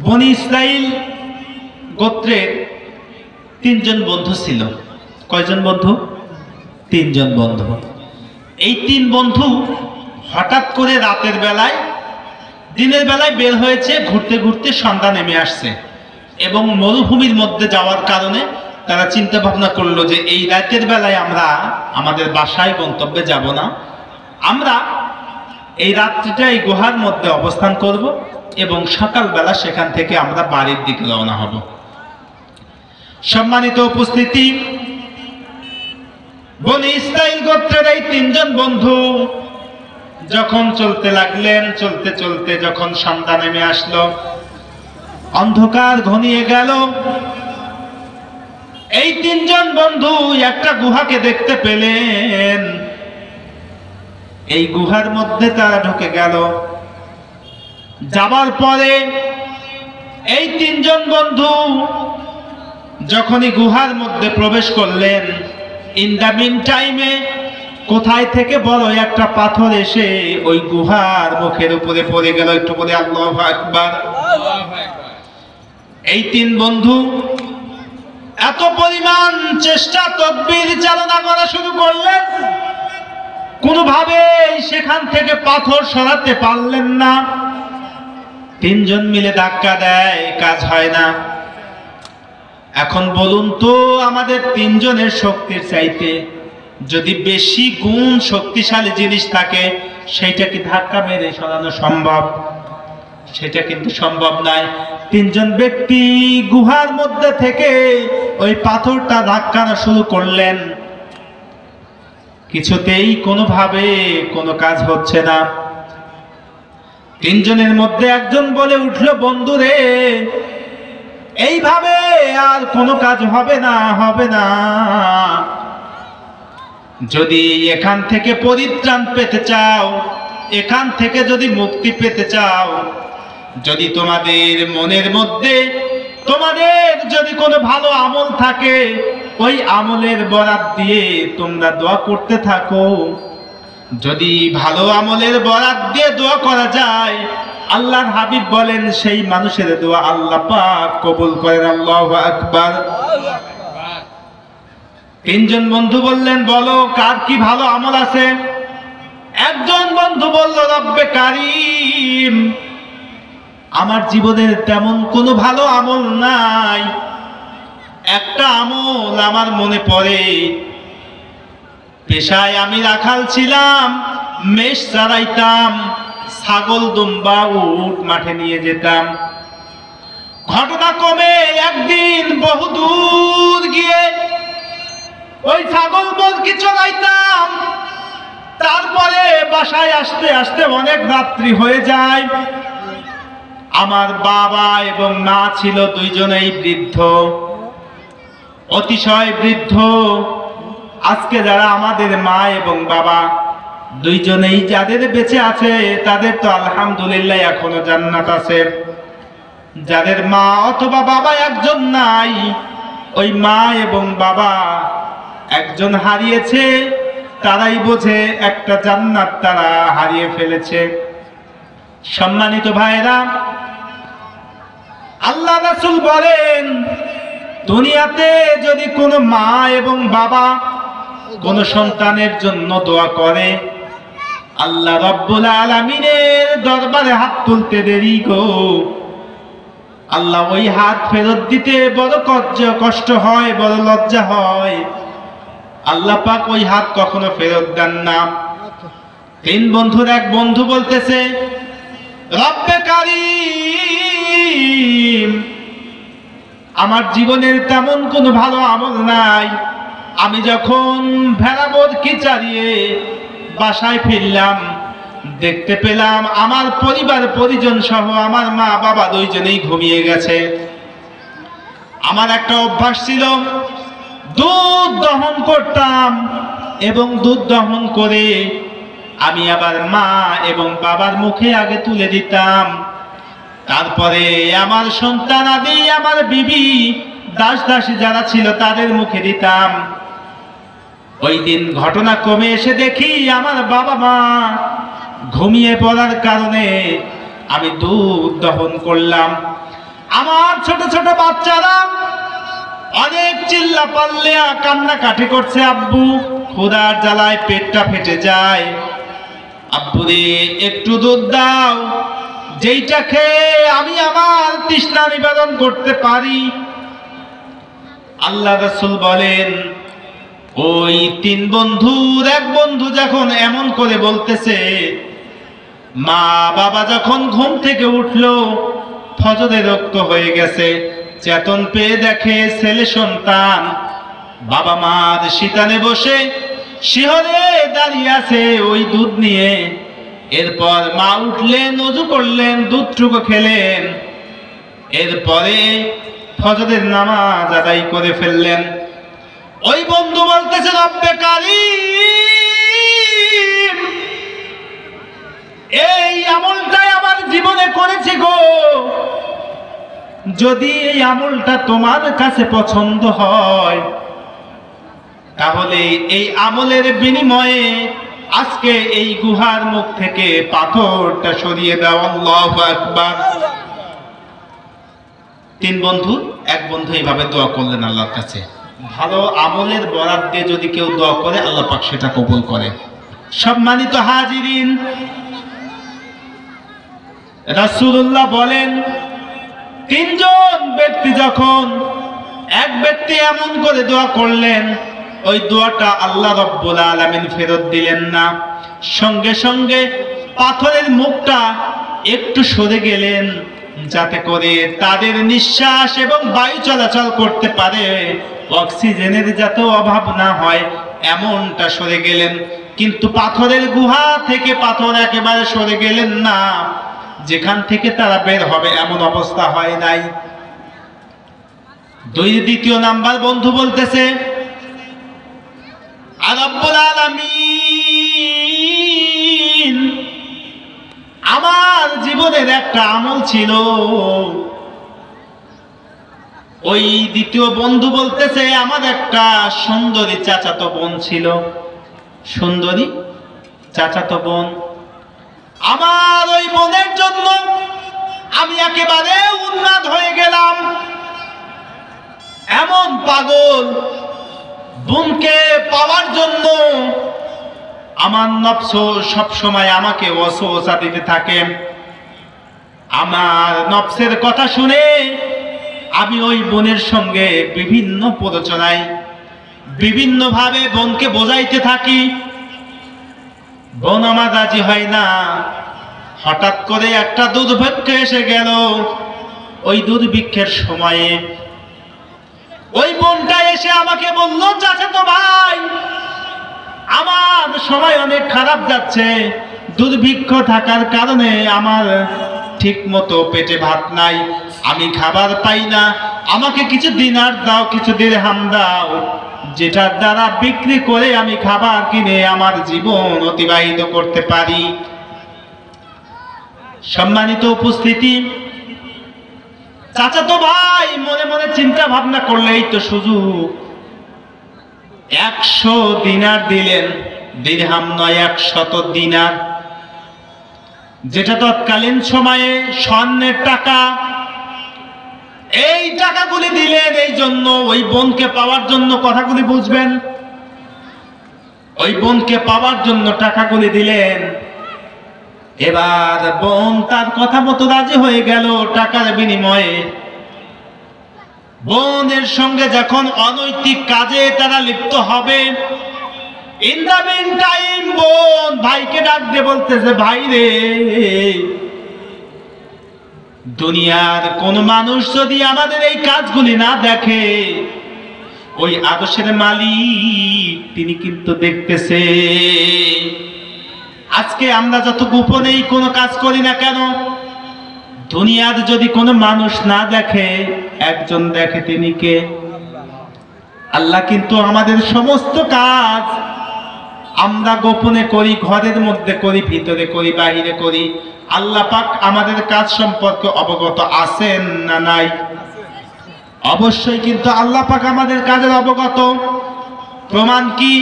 বনি ইসরাইল গোত্রের তিনজন বন্ধু ছিল। কয়জন বন্ধু? তিনজন বন্ধু। এই তিন বন্ধু হঠাৎ করে রাতের বেলায়, দিনের বেলায় বের হয়েছে, ঘুরতে ঘুরতে সন্ধ্যা নেমে আসছে এবং মরুভূমির মধ্যে যাওয়ার কারণে তারা চিন্তা ভাবনা করলো যে এই রাতের বেলায় আমরা আমাদের বাসায় গন্তব্যে যাব না, আমরা এই রাত্রিটা এই গুহার মধ্যে অবস্থান করব এবং সকালবেলা সেখান থেকে আমরা বাড়ির দিকে রওনা হব। সম্মানিত উপস্থিতি, বনি ইসরাইল গোত্রের এই তিনজন বন্ধু যখন চলতে লাগলেন, চলতে চলতে যখন সন্ধ্যা নেমে আসলো, অন্ধকার ঘনিয়ে গেল, এই তিনজন বন্ধু একটা গুহাকে দেখতে পেলেন। এই গুহার মধ্যে তারা ঢুকে গেল। যাবার পরে এই তিনজন বন্ধু যখনই গুহার মধ্যে প্রবেশ করলেন, ইন দ্য মিন টাইমে কোথায় থেকে বড় একটা পাথর এসে ওই গুহার মুখের উপরে পড়ে গেল। একটু বলে আল্লাহু আকবার। এই তিন বন্ধু এত পরিমাণ চেষ্টা তদবির চালনা করা শুরু করলেন, কোনোভাবে সেখান থেকে পাথর সরাতে পারলেন না। তিনজন মিলে ধাক্কা দেয়, কাজ হয় না। এখন বলুন তো, আমাদের তিনজনের শক্তির চাইতে যদি বেশি গুণ শক্তিশালী জিনিস থাকে, সেইটা কি ধাক্কা মেরে সরানো সম্ভব? সেটা কিন্তু সম্ভব নয়। তিনজন ব্যক্তি গুহার মধ্যে থেকে ওই পাথরটা ধাক্কানো শুরু করলেন, কিছুতেই কোনোভাবে কোনো কাজ হচ্ছে না। তিনজনের মধ্যে একজন বলে উঠল, বন্ধুরে, এইভাবে আর কোনো কাজ হবে না, হবে না। যদি এখান থেকে পরিত্রাণ পেতে চাও, এখান থেকে যদি মুক্তি পেতে চাও, যদি তোমাদের মনের মধ্যে তোমাদের যদি কোনো ভালো আমল থাকে, ওই আমলের বরাত দিয়ে তোমরা দোয়া করতে থাকো। যদি ভালো আমলের বরাত দিয়ে দোয়া করা যায়, আল্লাহর হাবিব বলেন সেই মানুষের দোয়া আল্লাহ পাক কবুল করেন। আল্লাহু আকবার। তিনজন বন্ধু বললেন, বলো কার কি ভালো আমল আছে? একজন বন্ধু বলল, রব্বে কারীম, আমার জীবনের তেমন কোনো ভালো আমল নাই। একটা আমল আমার মনে পড়ে, পেশায় আমি রাখাল ছিলাম, মেষ চড়াইতাম, ছাগল দুম্বা উট মাঠে নিয়ে যেতাম। ঘটনা ক্রমে একদিন বহুদূর গিয়ে ওই ছাগল বলকি চড়াইতাম, তারপরে বাসায় আসতে আসতে অনেক রাত্রি হয়ে যায়। আমার বাবা এবং মা ছিল দুইজনেই বৃদ্ধ, অতিশয় বৃদ্ধ। আজকে যারা আমাদের মা এবং বাবা দুইজনেই যাদের বেঁচে আছে, তাদের তো আলহামদুলিল্লাহ এখনো জান্নাত আছে। যাদের মা অথবা বাবা একজন নাই, ওই মা এবং বাবা একজন হারিয়েছে, তারাই বোঝে একটা জান্নাত তারা হারিয়ে ফেলেছে। সম্মানিত ভাইরা, আল্লাহ রাসূল বলেন, দুনিয়াতে যদি কোনো মা এবং বাবা কোনো সন্তানের জন্য দোয়া করে, আল্লাহ রাব্বুল আলামিনের দরবারে হাত তুলতে দেরি গো, আল্লাহ ওই হাত ফেরত দিতে বড় কষ্ট হয়, বড় লজ্জা হয়। আল্লাহ পাক ওই হাত কখনো ফেরত দেন না। তিন বন্ধুর এক বন্ধু বলতেছে, রব্বে কারীম, আমার জীবনের তেমন কোনো ভালো আমল নাই। আমি যখন ভেড়াবোধ কি চালিয়ে বাসায় ফিরলাম, দেখতে পেলাম আমার পরিবার পরিজন সহ আমার মা বাবা দুইজনেই ঘুমিয়ে গেছে। আমার একটা অভ্যাস ছিল, দুধ দহন করতাম এবং দুধ দহন করে আমি আবার মা এবং বাবার মুখে আগে তুলে দিতাম, তারপরে আমার সন্তান আদি আমার বিবি দাস দাসী যারা ছিল তাদের মুখে দিতাম। ওই দিন ঘটনা ক্রমে এসে দেখি আমার বাবা মা ঘুমিয়ে পড়ার কারণে আমি দুধ দহন করলাম। আমার ছোট ছোট বাচ্চারা অনেক চিল্লা পাল্লা কান্নাকাটি করছে, আব্বু ক্ষুধার জ্বালায় পেটটা ফেটে যায়, আব্বু রে একটু দুধ দাও, যেইটা খেয়ে আমি আমার তৃষ্ণা নিবারণ করতে পারি। আল্লাহ রাসূল বলেন, ওই তিন বন্ধুর এক বন্ধু যখন এমন করে বলতেছে, মা বাবা যখন ঘুম থেকে উঠলো, ফজরের রক্ত হয়ে গেছে, চেতন পেয়ে দেখে ছেলে সন্তান বাবা মার শীতানে বসে শিহরে দাঁড়িয়ে আছে ওই দুধ নিয়ে। এরপর মা উঠলেন, ওযু করলেন, দুধটুকু খেলেন, এরপরে ফজরের নামাজ আদায় করে ফেললেন। ওই বন্ধু বলতেছে, রব্বে কারীম, এই আমলটাই আমার জীবনে করেছি গো, যদি এই আমলটা তোমার কাছে পছন্দ হয় তাহলে এই আমলের বিনিময়ে আজকে এই গুহার মুখ থেকে পাথরটা সরিয়ে দাও। আল্লাহু আকবার। তিন বন্ধু এক বন্ধু এইভাবে দোয়া করলেন আল্লাহর কাছে। ভালো আমলের বরাত দিয়ে যদি কেউ দোয়া করে আল্লাহ পাক সেটা কবুল করে। সম্মানিত হাজিরিন, রাসূলুল্লাহ বলেন, তিনজন ব্যক্তি যখন, এক ব্যক্তি এমন করে দোয়া করলেন, ওই দোয়াটা আল্লাহ রাব্বুল আলামিন ফেরত দিলেন না, সঙ্গে সঙ্গে পাথরের মুখটা একটু সরে গেলেন, যাতে করে তাদের নিঃশ্বাস এবং বায়ু চলাচল করতে পারে, অক্সিজেনের যাতে অভাব না হয় এমনটা সরে গেলেন। কিন্তু পাথরের গুহা থেকে পাথর একেবারে সরে গেলেন না, যেখান থেকে তারা বের হবে এমন অবস্থা হয় নাই। দ্বিতীয় নাম্বার বন্ধু বলতেছে, রব্বুল আলামিন, আমার জীবনের একটা আমল ছিল। ওই দ্বিতীয় বন্ধু বলতেছে, আমার একটা সুন্দরী চাচাতো বোন ছিল, সুন্দরী চাচাতো বোন, আমার ওই বোনের জন্য আমি একেবারে উন্মাদ হয়ে গেলাম, এমন পাগল। বোনকে পাওয়ার জন্য আমার নফস সব সময় আমাকে ওয়াসওয়াসা দিতে থাকে। আমার নফসের কথা শুনে আমি ওই বোনের সঙ্গে বিভিন্ন প্ররোচনায় বিভিন্ন ভাবে বোনকে বোঝাইতে থাকি, বোন আমার রাজি হয় না। হঠাৎ করে একটা দুর্ভিক্ষ এসে গেল। ওই দুর্ভিক্ষের সময়ে ওই বোনটা এসে আমাকে বলল, চাচাতো ভাই, আমার সময় অনেক খারাপ যাচ্ছে, দুর্ভিক্ষ থাকার কারণে আমার ঠিক মতো পেটে ভাত নাই, আমি খাবার পাই না, আমাকে কিছু দিনার দাও, কিছু দিরহাম দাও, যেটার দ্বারা বিক্রি করে আমি খাবার কিনে আমার জীবন অতিবাহিত করতে পারি। সম্মানিত উপস্থিতি, চাচাতো ভাই মনে মনে চিন্তা ভাবনা করলেই তো সুযোগ, 100 দিনার দিলেন, দিরহাম নয় 100 দিনার, যেটা তৎকালীন সময়ে স্বর্ণের টাকা। এই টাকাগুলি দিলেন এই জন্য, ওই বোনকে পাওয়ার জন্য, কথাগুলি বুঝবেন, ওই বোনকে পাওয়ার জন্য টাকাগুলি দিলেন। এবার বোন তার কথা মতো রাজি হয়ে গেল টাকার বিনিময়ে। বোনের সঙ্গে যখন অনৈতিক কাজে তারা লিপ্ত হবে, ইন দা মিন টাইম বোন ভাইকে ডাক দিয়ে বলতেছে, ভাই রে, দুনিয়ার কোন মানুষ যদি আমাদের এই কাজগুলি না দেখে, ওই আদর্শের মালিক তিনি কিন্তু দেখতেছে। আজকে আমরা যত গোপনেই কোনো কাজ করি না কেন, দুনিয়ার যদি কোনো মানুষ না দেখে, একজন দেখে, তিনি কে? আল্লাহ। কিন্তু আমাদের সমস্ত কাজ আমরা গোপনে করি, ঘরের মধ্যে করি, ভিতরে করি, বাহিরে করি, আল্লাহ পাক আমাদের কাজ সম্পর্কে অবগত আছেন না নাই? অবশ্যই। কিন্তু আল্লাহ পাক আমাদের কাজের অবগত। প্রমাণ কি?